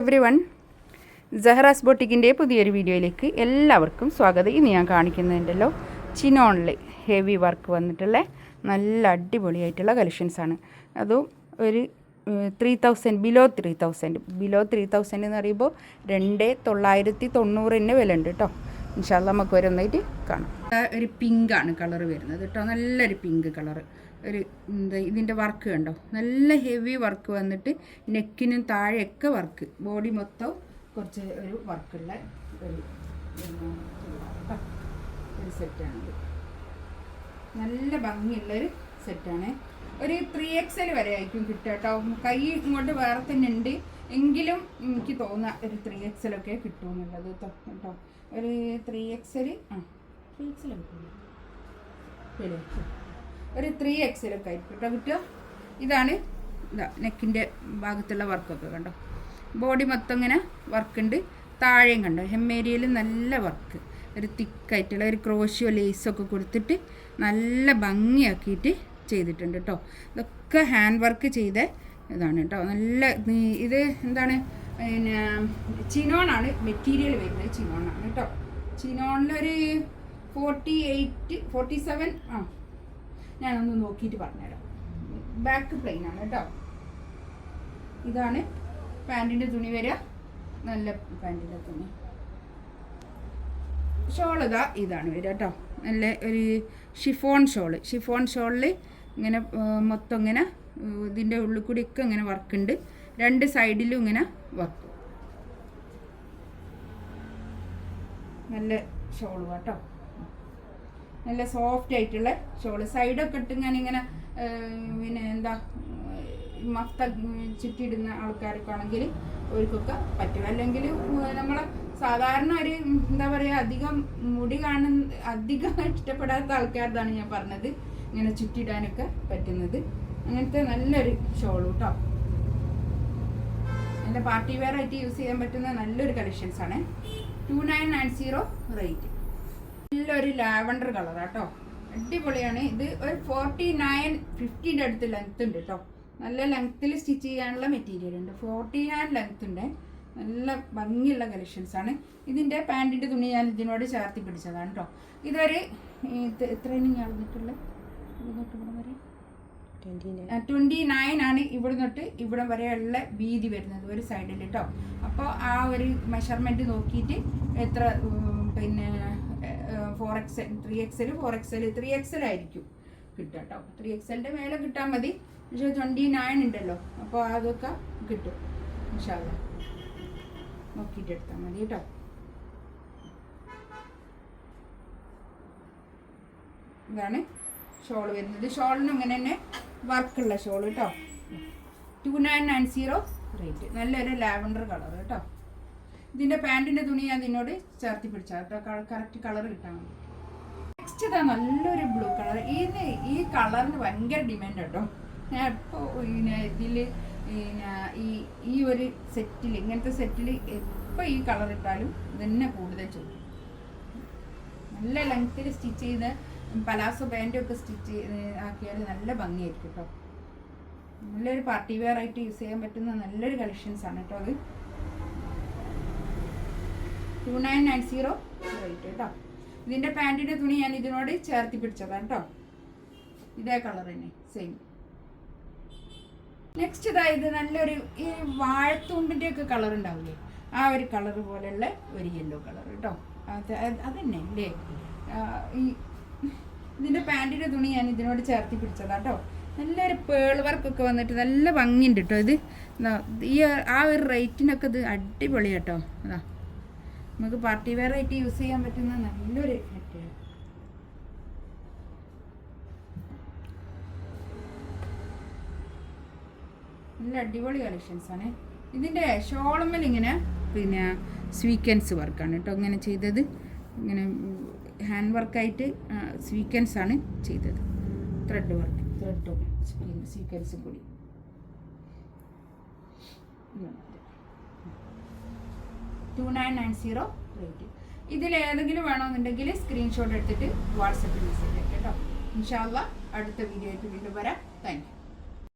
Everyone, സഹറാസ് ബൊട്ടിക്കിൻ്റെ പുതിയൊരു വീഡിയോയിലേക്ക് എല്ലാവർക്കും സ്വാഗതം. ഇന്ന് ഞാൻ കാണിക്കുന്നുണ്ടല്ലോ ചിനോണിൽ ഹെവി വർക്ക് വന്നിട്ടുള്ള നല്ല അടിപൊളിയായിട്ടുള്ള കളക്ഷൻസാണ്. അതും ഒരു 3000 ബിലോ 3000 എന്ന് പറയുമ്പോൾ 2990 വില ഉണ്ട് കേട്ടോ. ഇൻഷാല്ലാ നമുക്ക് ഓരോന്നായിട്ട് കാണാം. ഒരു പിങ്കാണ് കളർ വരുന്നത് കേട്ടോ, നല്ലൊരു പിങ്ക് കളറ്. ഒരു ഇതിൻ്റെ വർക്ക് കണ്ടോ, നല്ല ഹെവി വർക്ക് വന്നിട്ട് നെക്കിനും താഴെയൊക്കെ വർക്ക്, ബോഡി മൊത്തം കുറച്ച് ഒരു വർക്കുള്ള ഒരു സെറ്റാണിത്. നല്ല ഭംഗിയുള്ളൊരു സെറ്റാണ്. ഒരു 3XL വരെ ആയിരിക്കും കിട്ടുക കേട്ടോ. കൈ ഇങ്ങോട്ട് വേറെ തന്നെ ഉണ്ട് എങ്കിലും എനിക്ക് തോന്നുക ഒരു 3XL ഒക്കെ കിട്ടുമെന്നുള്ളത് കേട്ടോ. ഒരു 3XL 3XL കിട്ടുമല്ലോ, ഒരു 3XL ഒക്കെ ആയിരിക്കും കേട്ടോ കിട്ടുക. ഇതാണ് നെക്കിൻ്റെ ഭാഗത്തുള്ള വർക്കൊക്കെ കണ്ടോ, ബോഡി മൊത്തം ഇങ്ങനെ വർക്കുണ്ട്. താഴെയും കണ്ടോ ഹെമ്മേരിയയിൽ നല്ല വർക്ക്, ഒരു തിക്കായിട്ടുള്ള ഒരു ക്രോഷ്യോ ലേസൊക്കെ കൊടുത്തിട്ട് നല്ല ഭംഗിയാക്കിയിട്ട് ചെയ്തിട്ടുണ്ട് കേട്ടോ. ഇതൊക്കെ ഹാൻഡ് വർക്ക് ചെയ്ത ഇതാണ് കേട്ടോ. നല്ല ഇത് എന്താണ് പിന്നെ ചിനോണാണ് മെറ്റീരിയൽ വരുന്നത്, ചിനോണാണ് കേട്ടോ. ചിനോണിലൊരു 47 ഞാനൊന്ന് നോക്കിയിട്ട് പറഞ്ഞുതരാം. ബാക്ക് പ്ലെയിൻ ആണ് കേട്ടോ. ഇതാണ് പാൻറ്റിൻ്റെ തുണി വരിക, നല്ല പാൻറ്റിൻ്റെ തുണി. ഷോൾ ഇതാണ് വരിക കേട്ടോ, നല്ല ഒരു ഷിഫോൺ ഷോളിൽ ഇങ്ങനെ മൊത്തം ഇങ്ങനെ ഇതിൻ്റെ ഉള്ളിൽ കൂടിയൊക്കെ ഇങ്ങനെ വർക്കുണ്ട്. രണ്ട് സൈഡിലും ഇങ്ങനെ വർക്ക്, നല്ല ഷോൾ കേട്ടോ. നല്ല സോഫ്റ്റ് ആയിട്ടുള്ള ഷോള്. സൈഡൊക്കെ ഇട്ട് ഞാനിങ്ങനെ പിന്നെ എന്താ മഫ്ത ചുറ്റിയിടുന്ന ആൾക്കാരൊക്കെ ആണെങ്കിൽ അവർക്കൊക്കെ പറ്റും. അല്ലെങ്കിൽ നമ്മൾ സാധാരണ ഒരു എന്താ പറയുക അധികം മുടി അധികം ഇഷ്ടപ്പെടാത്ത ആൾക്കാരതാണ് ഞാൻ പറഞ്ഞത് ഇങ്ങനെ ചുറ്റിയിടാനൊക്കെ പറ്റുന്നത്. അങ്ങനത്തെ നല്ലൊരു ഷോള് കേട്ടോ, നല്ല പാർട്ടി വെയർ ആയിട്ട് യൂസ് ചെയ്യാൻ പറ്റുന്ന നല്ലൊരു കളക്ഷൻസാണ്. 2990 റേറ്റ്. നല്ലൊരു ലാവണ്ടർ കളറാട്ടോ, അടിപൊളിയാണ്. ഇത് ഒരു 49-50 അടുത്ത് ലെങ്ത് ഉണ്ട് കേട്ടോ. നല്ല ലെങ്ത്തിൽ സ്റ്റിച്ച് ചെയ്യാനുള്ള മെറ്റീരിയൽ ഉണ്ട്. 49 ലെങ്ത് ഉണ്ട്. നല്ല ഭംഗിയുള്ള കളക്ഷൻസാണ്. ഇതിൻ്റെ പാൻറ്റിൻ്റെ തുണി ഞാൻ ഇതിനോട് ചേർത്തി പിടിച്ചതാണ് കേട്ടോ. ഇതൊരു എത്രയാണ് ഞാൻ അറിഞ്ഞിട്ടുള്ളത്, ഇവിടെ വരെ 29 ആണ്. ഇവിടെ തൊട്ട് ഇവിടെ വരെയുള്ള വീതി വരുന്നത് ഒരു സൈഡിൽ കേട്ടോ. അപ്പോൾ ആ ഒരു മെഷർമെൻറ്റ് നോക്കിയിട്ട് എത്ര പിന്നെ 3XL ആയിരിക്കും കിട്ടുക കേട്ടോ. 3XLൻ്റെ മേലെ കിട്ടാൻ മതി, പക്ഷേ 29 ഉണ്ടല്ലോ, അപ്പോൾ അതൊക്കെ കിട്ടും. ഇൻഷാല്ലാ നോക്കിയിട്ട് എടുത്താൽ മതി കേട്ടോ. ഇതാണ് ഷോൾ വരുന്നത്. ഷോളിനും ഇങ്ങനെ തന്നെ വർക്കുള്ള ഷോൾ കേട്ടോ. 2990 റേറ്റ്. നല്ലൊരു ലാവണ്ടർ കളർ കേട്ടോ. ഇതിൻ്റെ പാൻറ്റിൻ്റെ തുണി ഞാൻ ഇതിനോട് ചേർത്തി പിടിച്ചാൽ കേട്ടോ, കറക്റ്റ് കളർ കിട്ടാൻ വേണ്ടി. നെക്സ്റ്റ് ഇതാ നല്ലൊരു ബ്ലൂ കളർ. ഈ കളറിന് ഭയങ്കര ഡിമാൻഡ് കേട്ടോ. ഞാൻ ഇപ്പോൾ ഇതിൽ ഈ ഒരു സെറ്റിൽ ഇങ്ങനത്തെ സെറ്റിൽ എപ്പോൾ ഈ കളർ ഇട്ടാലും ഇതന്നെ കൂടുതൽ ചെയ്യും. നല്ല ലെങ്ത്തിൽ സ്റ്റിച്ച് ചെയ്ത് പലാസോ പാൻറ്റൊക്കെ സ്റ്റിച്ച് ആക്കിയാൽ നല്ല ഭംഗിയായിരിക്കും കേട്ടോ. നല്ലൊരു പാർട്ടി വെയർ ആയിട്ട് യൂസ് ചെയ്യാൻ പറ്റുന്ന നല്ലൊരു കളക്ഷൻസാണ് കേട്ടോ അത്. 2990 റേറ്റ് കേട്ടോ. ഇതിൻ്റെ പാൻറ്റിൻ്റെ തുണി ഞാൻ ഇതിനോട് ചേർത്തി പിടിച്ചതാണ് കേട്ടോ. ഇതേ കളർ തന്നെ സെയിം. നെക്സ്റ്റ് ഇത് നല്ലൊരു ഈ വാഴത്തൂമ്പിൻ്റെ ഒക്കെ കളർ ഉണ്ടാവില്ലേ, ആ ഒരു കളർ പോലെയുള്ള ഒരു യെല്ലോ കളർ കേട്ടോ. അതന്നെ അല്ലേ. ഈ ഇതിൻ്റെ പാൻറ്റിൻ്റെ തുണി ഞാൻ ഇതിനോട് ചേർത്തി പിടിച്ചതാട്ടോ. നല്ലൊരു പേൾ വർക്കൊക്കെ വന്നിട്ട് നല്ല ഭംഗിയുണ്ട് കേട്ടോ. ഇത് ഈ ആ ഒരു റേറ്റിനൊക്കെ ഇത് അടിപൊളി കേട്ടോ. അതാ നമുക്ക് പാർട്ടി വെയർ ആയിട്ട് യൂസ് ചെയ്യാൻ പറ്റുന്ന നല്ലൊരു നെറ്റാണ്. നല്ല അടിപൊളി കളക്ഷൻസാണ്. ഇതിൻ്റെ ഷോളമ്മൽ ഇങ്ങനെ പിന്നെ സ്വീക്വൻസ് വർക്കാണ് കേട്ടോ ഇങ്ങനെ ചെയ്തത്. ഇങ്ങനെ ഹാൻഡ് വർക്കായിട്ട് സ്വീക്വൻസാണ് ചെയ്തത്. ത്രെഡും സ്വീക്വൻസും കൂടി. $2990 റേറ്റ്. ഇതിലേതെങ്കിലും വേണമെന്നുണ്ടെങ്കിൽ സ്ക്രീൻഷോട്ട് എടുത്തിട്ട് വാട്സപ്പിൽ മെസ്സേജ് അയക്കാം കേട്ടോ. ഇൻഷാ അല്ലാ അടുത്ത വീഡിയോ ആയിട്ട് വീണ്ടും വരാം. Thank you.